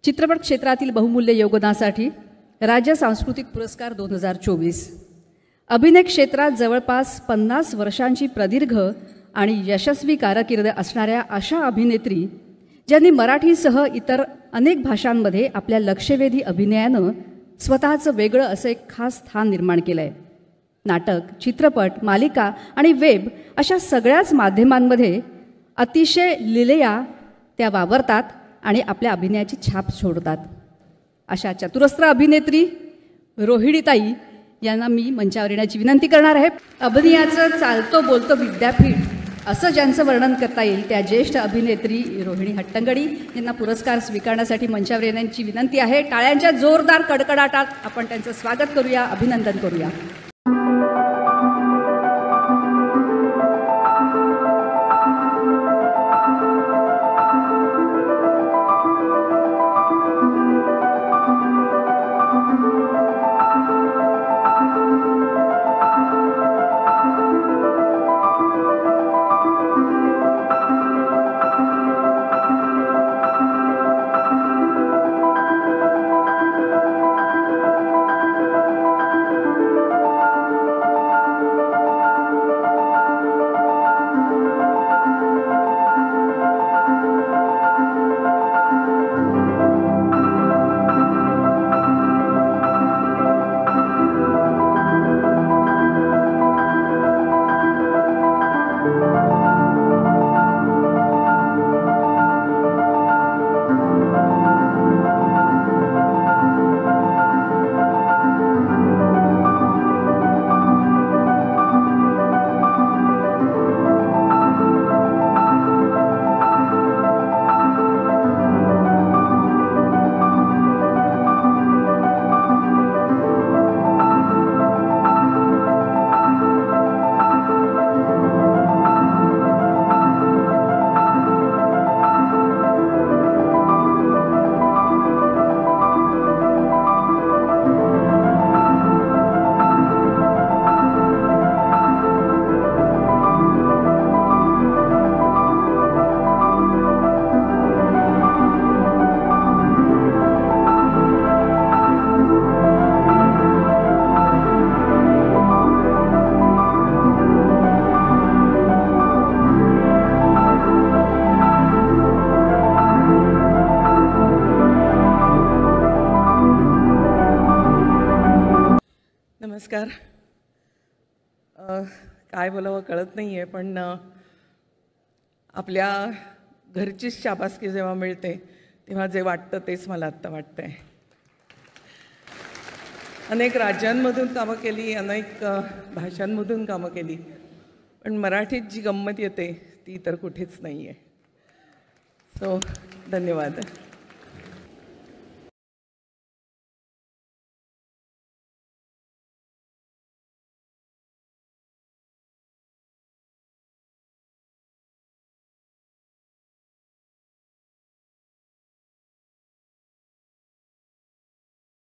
चित्रपट क्षेत्रातील बहुमूल्य योगदानासाठी राज्य सांस्कृतिक पुरस्कार 2024। अभिनय क्षेत्रात जवळपास 50 वर्षांची प्रदीर्घ आणि यशस्वी कारकीर्द असणाऱ्या अशा अभिनेत्री ज्यांनी मराठीसह इतर अनेक भाषांमध्ये आपल्या लक्षवेधी अभिनयानं स्वतःचं वेगळं असं एक खास स्थान निर्माण केलं आहे। नाटक, चित्रपट, मालिका आणि वेब अशा सगळ्याच माध्यमांमध्ये अतिशय लीलया त्या वावरतात आणि आपल्या अभिनयाची छाप सोडतात। अशा चतुरस्र अभिनेत्री रोहिणीताई यांना मी मंचावर येण्याची विनंती करणार आहे। अभिनयाचं चालतो बोलतो विद्यापीठ असं ज्यांचं वर्णन करता येईल त्या ज्येष्ठ अभिनेत्री रोहिणी हट्टंगडी यांना पुरस्कार स्वीकारण्यासाठी मंचावर येण्याची विनंती आहे। टाळ्यांच्या जोरदार कडकडाटात आपण त्यांचं स्वागत करूया, अभिनंदन करूया। नमस्कार। काय बोलावं कळत नाही आहे, पण आपल्या घरचीच शाबासकी जेव्हा मिळते तेव्हा जे वाटतं तेच मला आत्ता वाटतं आहे। अनेक राज्यांमधून कामं केली, अनेक भाषांमधून कामं केली, पण मराठीत जी गंमत येते ती इतर कुठेच नाही आहे। सो धन्यवाद।